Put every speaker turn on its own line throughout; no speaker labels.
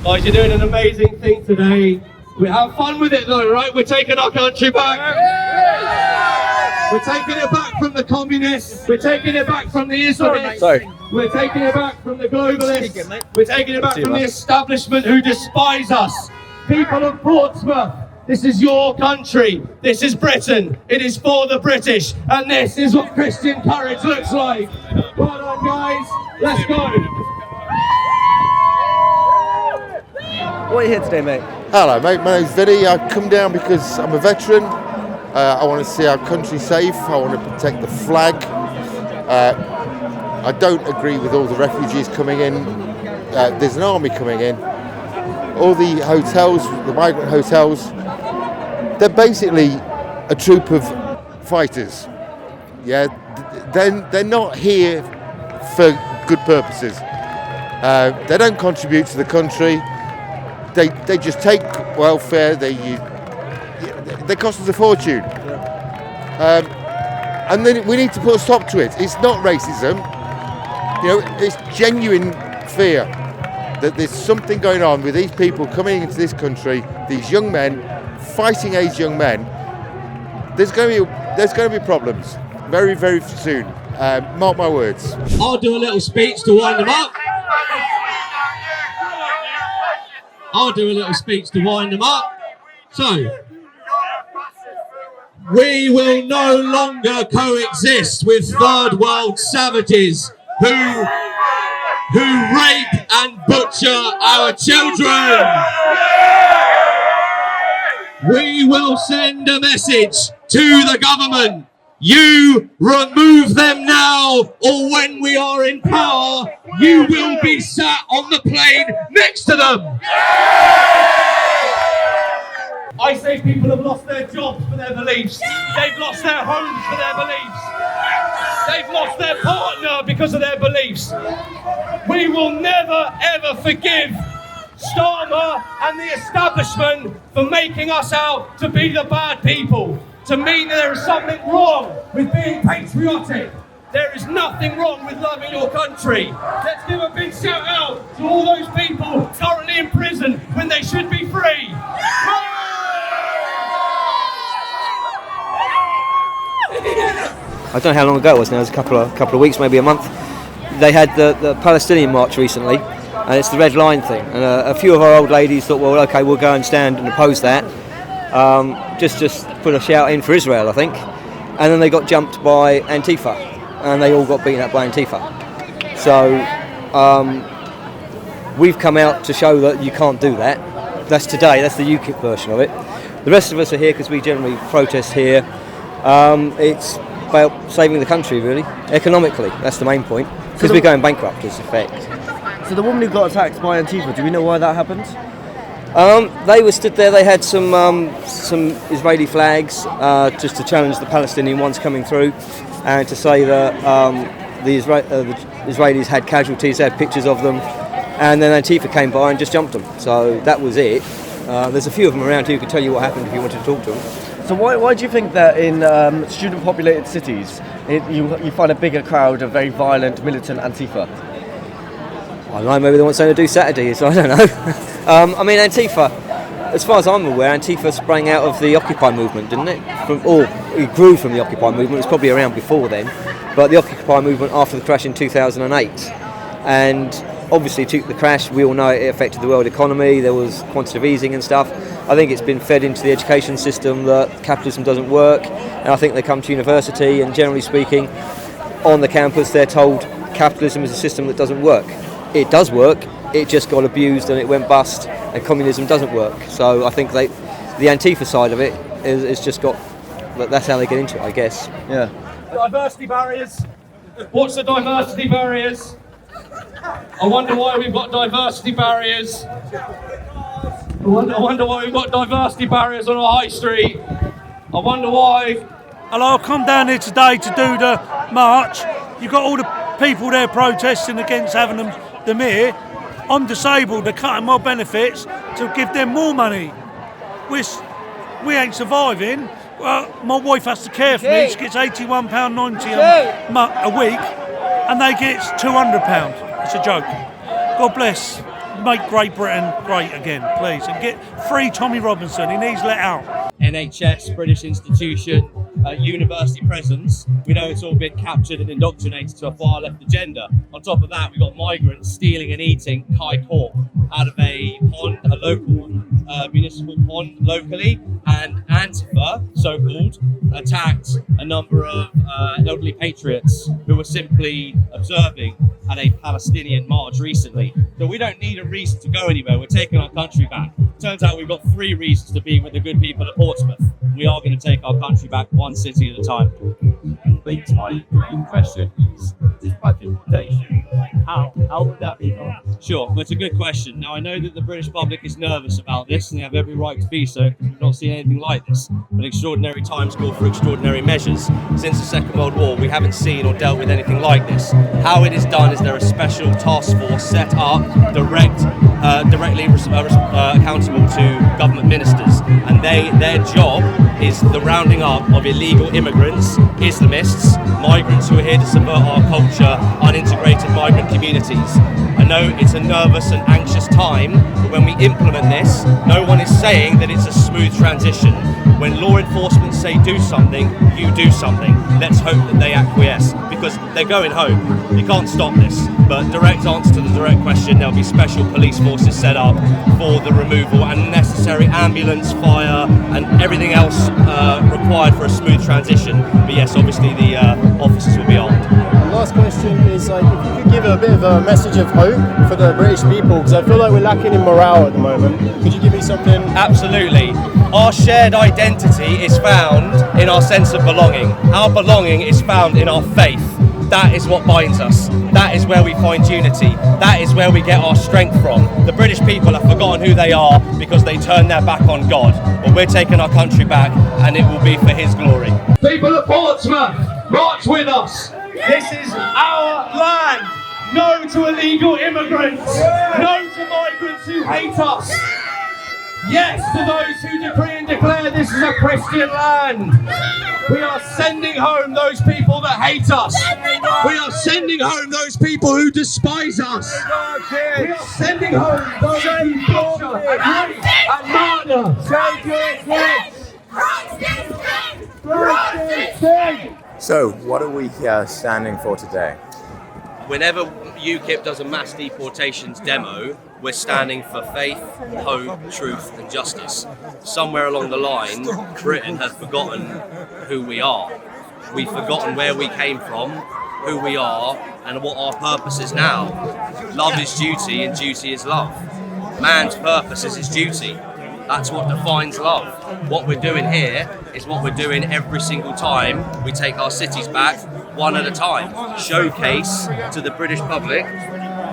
Guys, you're doing an amazing thing today. We have fun with it though, right? We're taking our country back. We're taking it back from the communists. We're taking it back from the Islamists. We're taking it back from the globalists. We're taking it back from the establishment who despise us. People of Portsmouth, this is your country. This is Britain. It is for the British. And this is what Christian courage looks like. Well done, guys. Let's go.
What are you here today, mate?
Hello, mate. My name's Vinny. I've come down because I'm a veteran. I want to see our country safe. I want to protect the flag. I don't agree with all the refugees coming in. There's an army coming in. All the hotels, the migrant hotels, they're basically a troop of fighters. Yeah, they're not here for good purposes. They don't contribute to the country. They just take welfare. They cost us a fortune. And then we need to put a stop to it. It's not racism. You know, it's genuine fear that there's something going on with these people coming into this country, these young men, fighting age young men. There's going to be problems very, very soon. Mark my words.
I'll do a little speech to wind them up. So, we will no longer coexist with third world savages who rape and butcher our children. We will send a message to the government. You remove them now, or when we are in power, you will be sat on the plane next to them. I say people have lost their jobs for their beliefs. They've lost their homes for their beliefs. They've lost their partner because of their beliefs. We will never ever forgive Starmer and the establishment for making us out to be the bad people, to mean there is something wrong with being patriotic. There is nothing wrong with loving your country. Let's give a big shout out to all those people currently in prison when they should be free.
I don't know how long ago it was now. It was a couple of weeks, maybe a month. They had the Palestinian march recently, and it's the Red Line thing. And a few of our old ladies thought, well, okay, we'll go and stand and oppose that. Just put a shout in for Israel, I think. And then they got jumped by Antifa, and they all got beaten up by Antifa. So we've come out to show that you can't do that. That's today. That's the UKIP version of it. The rest of us are here because we generally protest here. It's about saving the country, really, economically. That's the main point, because we're going bankrupt as effect.
So the woman who got attacked by Antifa, do we know why that happened?
They were stood there. They had some Israeli flags just to challenge the Palestinian ones coming through, and to say that the Israelis had casualties. They had pictures of them, and then Antifa came by and just jumped them. So that was it. There's a few of them around who could tell you what happened if you wanted to talk to them.
So why do you think that in student-populated cities you find a bigger crowd of very violent, militant Antifa?
I don't know, maybe they want something to do Saturday, so I don't know. I mean, Antifa, as far as I'm aware, Antifa sprang out of the Occupy movement, didn't it? It grew from the Occupy movement. It was probably around before then, but the Occupy movement after the crash in 2008. And obviously, the crash, we all know it affected the world economy. There was quantitative easing and stuff. I think it's been fed into the education system that capitalism doesn't work, and I think they come to university, and generally speaking, on the campus, they're told capitalism is a system that doesn't work. It does work, it just got abused and it went bust, and communism doesn't work. So I think the Antifa side of it is just got, that's how they get into it, I guess.
Yeah.
Diversity barriers. What's the diversity barriers? I wonder why we've got diversity barriers. I wonder why we've got diversity barriers on our high street. I wonder why.
Hello, I've come down here today to do the march. You've got all the people there protesting against having them here. I'm disabled, they're cutting my benefits to give them more money. We ain't surviving. Well, my wife has to care for me. She gets £81.90 a week, and they get £200. It's a joke. God bless. make Great Britain great again, please, and get free Tommy Robinson. He needs let out.
NHS, British institution, university presence, we know it's all been captured and indoctrinated to a far left agenda. On top of that, we've got migrants stealing and eating Kai corp out of a pond, a local municipal pond locally, and Antifa, so-called, attacked a number of elderly patriots who were simply observing at a Palestinian march recently. So we don't need a reason to go anywhere. We're taking our country back. Turns out we've got 3 reasons to be with the good people at Portsmouth. We are going to take our country back one city at a time.
Please, my main question is this patriotism. How would that be done?
Sure, well, it's a good question. Now, I know that the British public is nervous about this, and they have every right to be so, because we've not seen anything like this. But extraordinary times call for extraordinary measures. Since the Second World War, we haven't seen or dealt with anything like this. How it is done is there a special task force set up, directly accountable to government ministers, and their job is the rounding up of illegal immigrants, Islamists, migrants who are here to subvert our culture, unintegrated migrant communities. I know it's a nervous and anxious time, but when we implement this, no one is saying that it's a smooth transition. When law enforcement say do something, you do something. Let's hope that they acquiesce, because they're going home. You can't stop this. But direct answer to the direct question, there'll be special police forces set up for the removal and necessary ambulance, fire, and everything else required for a smooth transition. But yes, obviously the officers will be armed.
Last question is, if you could give a bit of a message of hope for the British people, because I feel like we're lacking in morale at the moment. Could you give me something?
Absolutely. Our shared identity is found in our sense of belonging. Our belonging is found in our faith. That is what binds us. That is where we find unity. That is where we get our strength from. The British people have forgotten who they are because they turned their back on God. But we're taking our country back, and it will be for His glory. People of Portsmouth, march with us. This is our land. No to illegal immigrants. No to migrants who hate us. Yes to those who decree and declare this is a Christian land. We are sending home those people that hate us. We are sending home those people who despise us. We are sending home those who torture and rape and murder.
So, what are we standing for today?
Whenever UKIP does a mass deportations demo, we're standing for faith, hope, truth and justice. Somewhere along the line, Britain has forgotten who we are. We've forgotten where we came from, who we are, and what our purpose is now. Love is duty and duty is love. Man's purpose is his duty. That's what defines love. What we're doing here is what we're doing every single time we take our cities back, one at a time. Showcase to the British public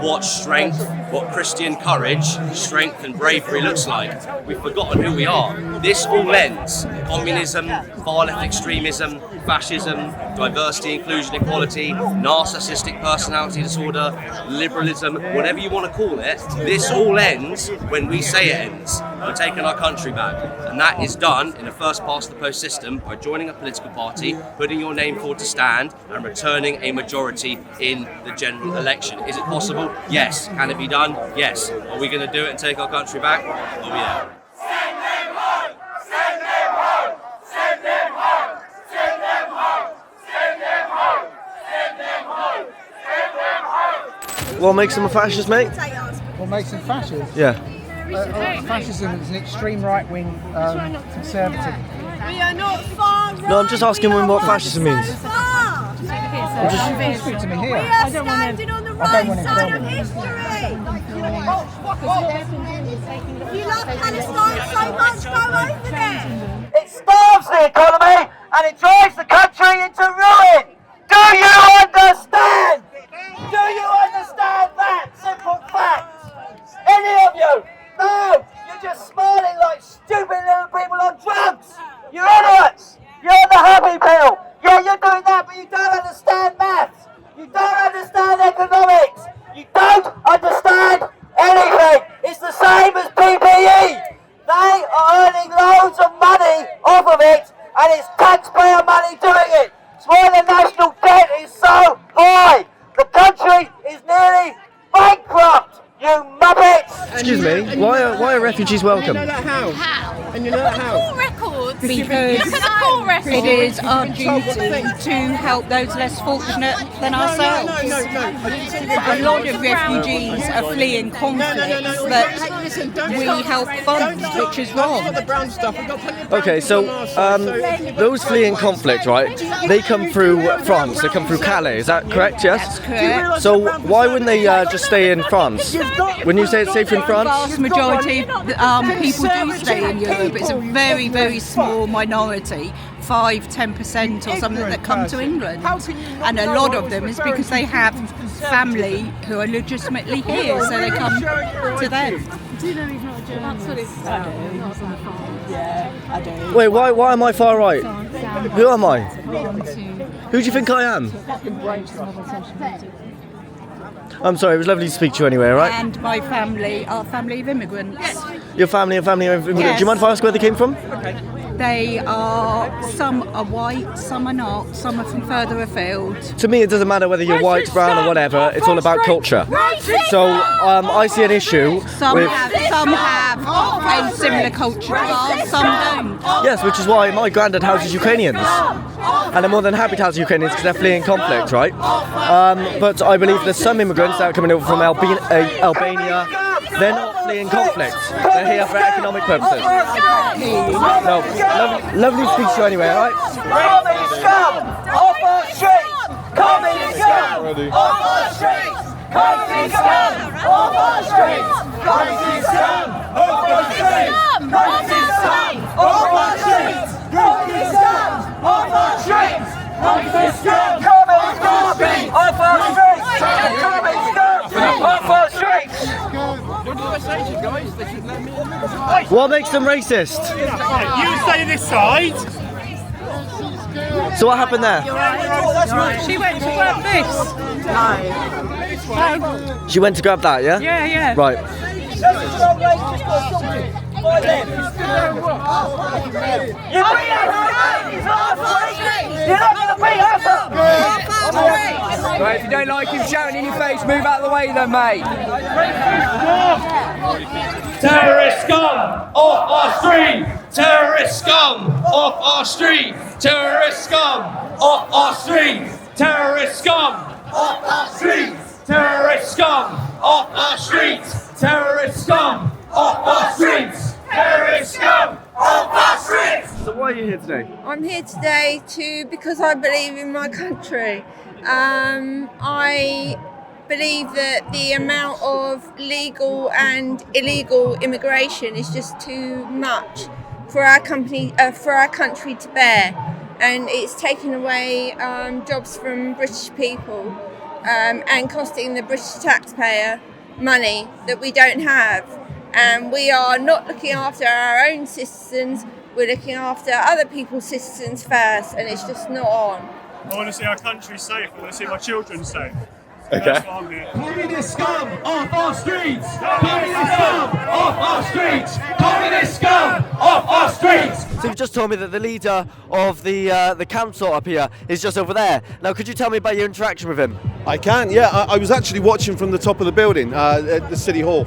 what strength, what Christian courage, strength and bravery looks like. We've forgotten who we are. This all ends. Communism, far-left extremism, fascism, diversity, inclusion, equality, narcissistic personality disorder, liberalism, whatever you want to call it, this all ends when we say it ends. We're taking our country back. And that is done in a first-past-the-post system by joining a political party, putting your name forward to stand, and returning a majority in the general election. Is it possible? Yes. Can it be done? Yes. Are we going to do it and take our country back? Oh yeah.
Send them home! Send them home! Send them home! Send them home! Send them home! Send them home! Send them home!
What makes them a fascist, mate?
What makes them fascist?
Yeah.
Fascism is an extreme right-wing conservative.
We are not far right.
No, I'm just asking him what fascism means.
Just speak to me here.
We are standing on the right side of history. If you love Palestine so much, go over there.
It starves the economy and it drives the country into ruin. Do you understand? Do you understand that simple fact? Any of you? No, you're just smiling like stupid little people on drugs. You're idiots. You're on the happy pill. Yeah, you're doing that, but you don't understand maths. You don't understand economics. You don't understand anything. It's the same as PPE. They are earning loads of money off of it, and it's taxpayer money doing it. It's why the national debt is so high. The country is nearly bankrupt, you muppets.
me, why are refugees welcome?
And you know that how? And you know that how?
Court records.
Because
look at the court records.
it is our duty to help those less fortunate than ourselves.
No.
A lot of refugees are fleeing conflicts that we help fund, which is wrong.
Okay, so those fleeing conflict, right? They come through France. They come through Calais. Is that correct? Yes.
That's correct.
So why wouldn't they just stay in France? Wouldn't you say it's safe in
The
France?
vast majority of people do stay in Europe. It's a very, very small minority, 5-10% or something that come to England. And a lot of them is because they have family who are legitimately here, so they come to them.
Do you know he's not a journalist? That's on the phone. Yeah, I do.
Wait, why am I far right? Who am I? Who do you think I am? I'm sorry, it was lovely to speak to you anyway, right?
And my family are family of immigrants.
Your family of immigrants.
Yes.
Do you mind if I ask where they came from?
They are, some are white, some are not, some are from further afield.
To me, it doesn't matter whether you're white, brown or whatever, it's all about culture. So I see an issue
Some
with...
have a similar culture to ours, some don't.
Yes, which is why my granddad houses Ukrainians. And I'm more than happy to house Ukrainians because they're fleeing conflict, right? But I believe there's some immigrants that are coming over from Albania. They're not fleeing conflict. They're here for economic purposes. No, lovely to speak to you anyway, alright?
Communist scum off our streets! Communist scum off our streets! Communist scum off our streets! Communist scum off our streets! Communist scum off our streets! Communist scum off our streets! Communist scum off our streets! Communist scum off our streets!
What do I say to you guys? They should let me in.
What makes them racist?
You stay this side.
So what happened there?
She went to grab this.
She went to grab that, yeah?
Yeah.
Right.
Right, if you don't like him shouting in your face, move out of the way then, mate.
Terrorist scum off our street! Terrorist scum off our street! Terrorist scum off our street! Terrorist scum off our street! Terrorist scum off our streets! Terrorist scum off our streets! Terrorist scum off our streets!
So why are you here today?
I'm here today because I believe in my country. I believe that the amount of legal and illegal immigration is just too much for our country to bear, and it's taking away jobs from British people and costing the British taxpayer money that we don't have. And we are not looking after our own citizens, we're looking after other people's citizens first, and it's just not on.
I want to see our country safe. I want to see my children safe.
Okay.
That's why I'm here.
Communist scum off our streets! Communist scum off our streets! Communist scum off our streets!
So you've just told me that the leader of the council up here is just over there. Now, could you tell me about your interaction with him?
I can, yeah. I was actually watching from the top of the building at the City Hall.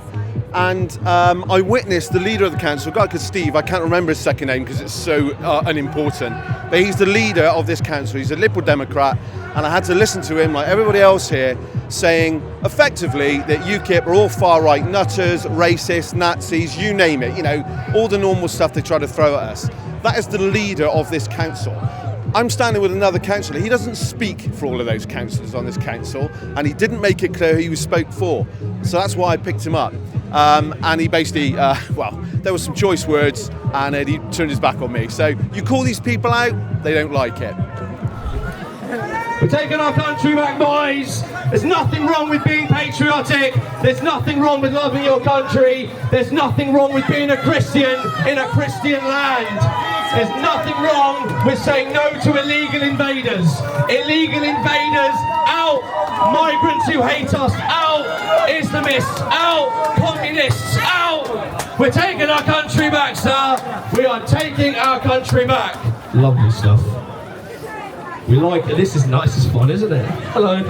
And I witnessed the leader of the council, a guy called Steve. I can't remember his second name because it's so unimportant. But he's the leader of this council. He's a Liberal Democrat. And I had to listen to him, like everybody else here, saying effectively that UKIP are all far-right nutters, racists, Nazis, you name it. You know, all the normal stuff they try to throw at us. That is the leader of this council. I'm standing with another councillor. He doesn't speak for all of those councillors on this council, and he didn't make it clear who he spoke for. So that's why I picked him up. And he basically, there were some choice words, and he turned his back on me. So you call these people out, they don't like it.
We're taking our country back, boys. There's nothing wrong with being patriotic. There's nothing wrong with loving your country. There's nothing wrong with being a Christian in a Christian land. There's nothing wrong with saying no to illegal invaders. Illegal invaders, out. Migrants who hate us, out. Islamists, out. Communists, out. We're taking our country back, sir. We are taking our country back. Lovely stuff. We like it. This is nice. This is fun, isn't it? Hello.